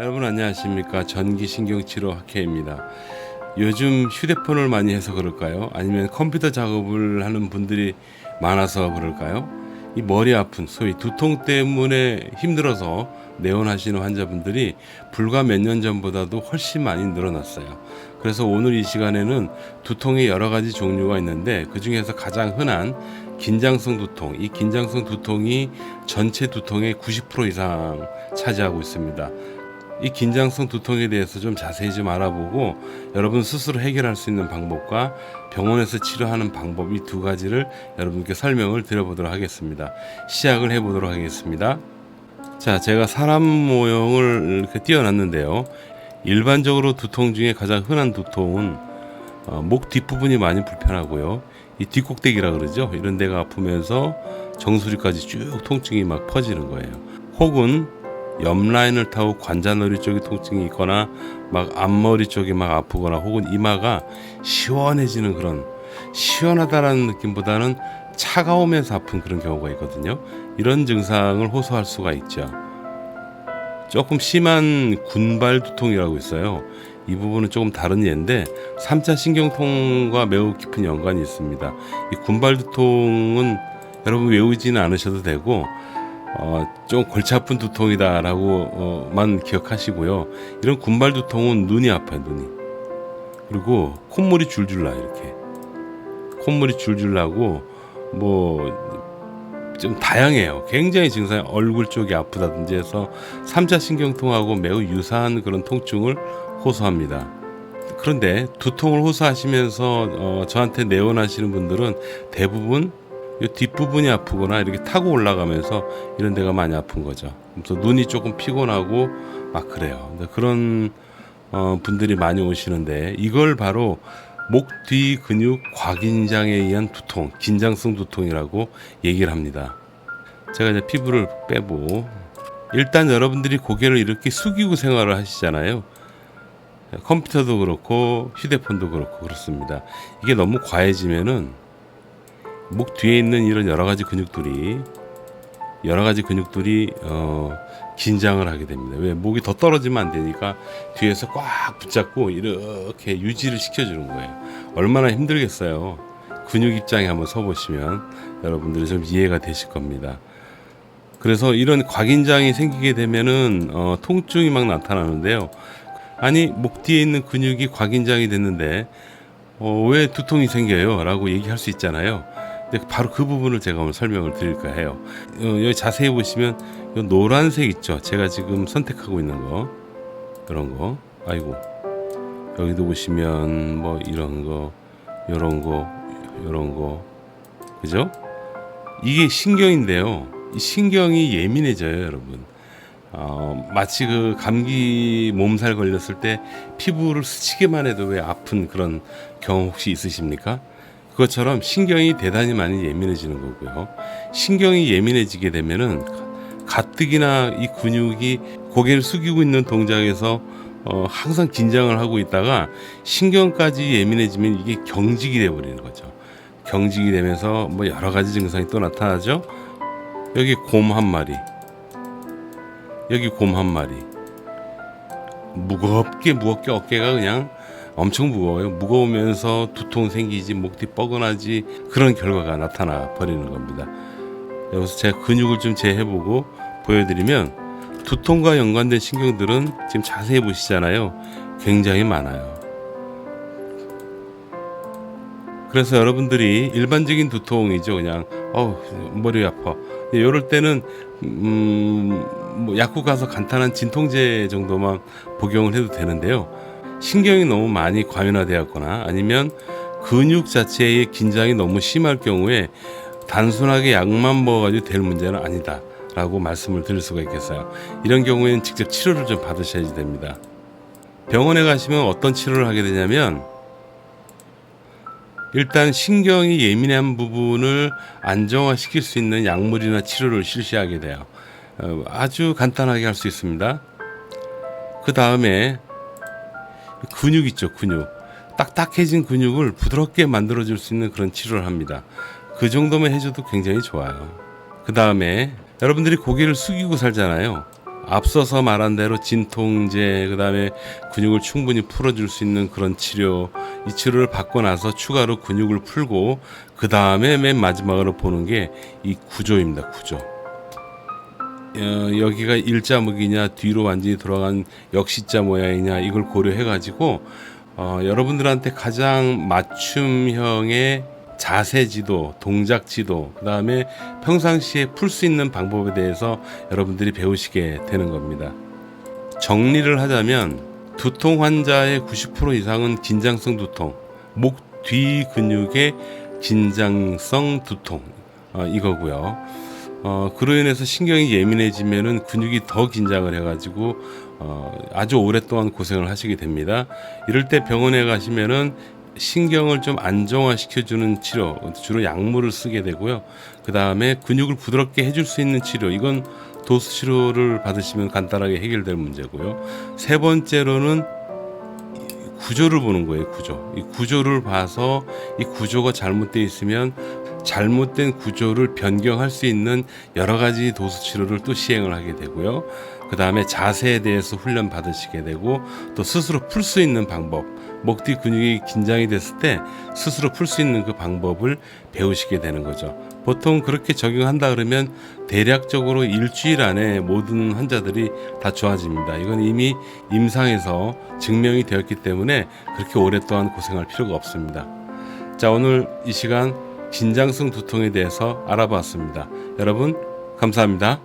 여러분 안녕하십니까. 전기신경치료 학회입니다. 요즘 휴대폰을 많이 해서 그럴까요? 아니면 컴퓨터 작업을 하는 분들이 많아서 그럴까요? 이 머리 아픈 소위 두통 때문에 힘들어서 내원하시는 환자분들이 불과 몇 년 전보다도 훨씬 많이 늘어났어요. 그래서 오늘 이 시간에는 두통의 여러 가지 종류가 있는데 그 중에서 가장 흔한 긴장성 두통, 이 긴장성 두통이 전체 두통의 90% 이상 차지하고 있습니다. 이 긴장성 두통에 대해서 좀 자세히 좀 알아보고 여러분 스스로 해결할 수 있는 방법과 병원에서 치료하는 방법, 이 두 가지를 여러분께 설명을 드려보도록 하겠습니다. 시작을 해보도록 하겠습니다. 자, 제가 사람 모형을 이렇게 띄워놨는데요. 일반적으로 두통 중에 가장 흔한 두통은 목 뒷부분이 많이 불편하고요. 이 뒷꼭대기라 그러죠. 이런 데가 아프면서 정수리까지 쭉 통증이 막 퍼지는 거예요. 혹은 옆 라인을 타고 관자놀이 쪽에 통증이 있거나 막 앞머리 쪽이 막 아프거나 혹은 이마가 시원해지는 그런, 시원하다라는 느낌보다는 차가우면서 아픈 그런 경우가 있거든요. 이런 증상을 호소할 수가 있죠. 조금 심한 군발 두통이라고 있어요. 이 부분은 조금 다른 예인데 3차 신경통과 매우 깊은 연관이 있습니다. 이 군발 두통은 여러분 외우지는 않으셔도 되고 좀 골치 아픈 두통이다라고만 기억하시고요. 이런 군발 두통은 눈이 아파요, 눈이. 그리고 콧물이 줄줄 나, 이렇게. 콧물이 줄줄 나고 좀 다양해요. 굉장히 증상이 얼굴 쪽이 아프다든지 해서 3차 신경통하고 매우 유사한 그런 통증을 호소합니다. 그런데 두통을 호소하시면서 저한테 내원하시는 분들은 대부분 이 뒷부분이 아프거나 이렇게 타고 올라가면서 이런 데가 많이 아픈 거죠. 그래서 눈이 조금 피곤하고 막 그래요. 그런 분들이 많이 오시는데 이걸 바로 목 뒤 근육 과긴장에 의한 두통, 긴장성 두통이라고 얘기를 합니다. 제가 이제 피부를 빼고 일단 여러분들이 고개를 이렇게 숙이고 생활을 하시잖아요. 컴퓨터도 그렇고 휴대폰도 그렇고 그렇습니다. 이게 너무 과해지면은 목 뒤에 있는 이런 여러 가지 근육들이 긴장을 하게 됩니다. 왜? 목이 더 떨어지면 안 되니까 뒤에서 꽉 붙잡고 이렇게 유지를 시켜주는 거예요. 얼마나 힘들겠어요. 근육 입장에 한번 서보시면 여러분들이 좀 이해가 되실 겁니다. 그래서 이런 과긴장이 생기게 되면은 통증이 막 나타나는데요. 아니, 목 뒤에 있는 근육이 과긴장이 됐는데 왜 두통이 생겨요? 라고 얘기할 수 있잖아요. 근데 바로 그 부분을 제가 오늘 설명을 드릴까 해요. 여기 자세히 보시면 이 노란색 있죠? 제가 지금 선택하고 있는 거, 이런 거. 아이고, 여기도 보시면 뭐 이런 거, 이런 거, 그죠? 이게 신경인데요. 이 신경이 예민해져요, 여러분. 마치 그 감기 몸살 걸렸을 때 피부를 스치기만 해도 왜 아픈 그런 경험 혹시 있으십니까? 그것처럼 신경이 대단히 많이 예민해지는 거고요. 신경이 예민해지게 되면은 가뜩이나 이 근육이 고개를 숙이고 있는 동작에서 항상 긴장을 하고 있다가 신경까지 예민해지면 이게 경직이 돼버리는 거죠. 경직이 되면서 뭐 여러 가지 증상이 또 나타나죠. 여기 곰 한 마리, 여기 곰 한 마리, 무겁게 어깨가 그냥 엄청 무거워요. 무거우면서 두통 생기지, 목 뒤 뻐근하지, 그런 결과가 나타나 버리는 겁니다. 여기서 제가 근육을 좀 재해보고 보여드리면 두통과 연관된 신경들은 지금 자세히 보시잖아요. 굉장히 많아요. 그래서 여러분들이 일반적인 두통이죠. 그냥 머리 아파. 이럴 때는 뭐 약국 가서 간단한 진통제 정도만 복용을 해도 되는데요. 신경이 너무 많이 과민화되었거나 아니면 근육 자체의 긴장이 너무 심할 경우에 단순하게 약만 먹어가지고 될 문제는 아니다 라고 말씀을 드릴 수가 있겠어요. 이런 경우에는 직접 치료를 좀 받으셔야 됩니다. 병원에 가시면 어떤 치료를 하게 되냐면 일단 신경이 예민한 부분을 안정화시킬 수 있는 약물이나 치료를 실시하게 돼요. 아주 간단하게 할 수 있습니다. 그 다음에 근육 있죠, 근육. 딱딱해진 근육을 부드럽게 만들어줄 수 있는 그런 치료를 합니다. 그 정도만 해줘도 굉장히 좋아요. 그 다음에 여러분들이 고개를 숙이고 살잖아요. 앞서서 말한 대로 진통제, 그다음에 근육을 충분히 풀어줄 수 있는 그런 치료, 이 치료를 받고 나서 추가로 근육을 풀고 그 다음에 맨 마지막으로 보는 게 이 구조입니다. 구조. 여기가 일자목이냐 뒤로 완전히 돌아간 역시자 모양이냐 이걸 고려해 가지고 여러분들한테 가장 맞춤형의 자세 지도, 동작 지도, 그 다음에 평상시에 풀 수 있는 방법에 대해서 여러분들이 배우시게 되는 겁니다. 정리를 하자면 두통 환자의 90% 이상은 긴장성 두통, 목 뒤 근육의 긴장성 두통 이거고요. 그로 인해서 신경이 예민해지면은 근육이 더 긴장을 해가지고 아주 오랫동안 고생을 하시게 됩니다. 이럴 때 병원에 가시면은 신경을 좀 안정화시켜주는 치료, 주로 약물을 쓰게 되고요. 그 다음에 근육을 부드럽게 해줄 수 있는 치료, 이건 도수 치료를 받으시면 간단하게 해결될 문제고요. 세 번째로는 구조를 보는 거예요. 구조. 이 구조를 봐서 이 구조가 잘못되어 있으면 잘못된 구조를 변경할 수 있는 여러 가지 도수 치료를 또 시행을 하게 되고요. 그 다음에 자세에 대해서 훈련 받으시게 되고 또 스스로 풀 수 있는 방법, 목 뒤 근육이 긴장이 됐을 때 스스로 풀 수 있는 그 방법을 배우시게 되는 거죠. 보통 그렇게 적용한다 그러면 대략적으로 일주일 안에 모든 환자들이 다 좋아집니다. 이건 이미 임상에서 증명이 되었기 때문에 그렇게 오랫동안 고생할 필요가 없습니다. 자, 오늘 이 시간 긴장성 두통에 대해서 알아봤습니다. 여러분 감사합니다.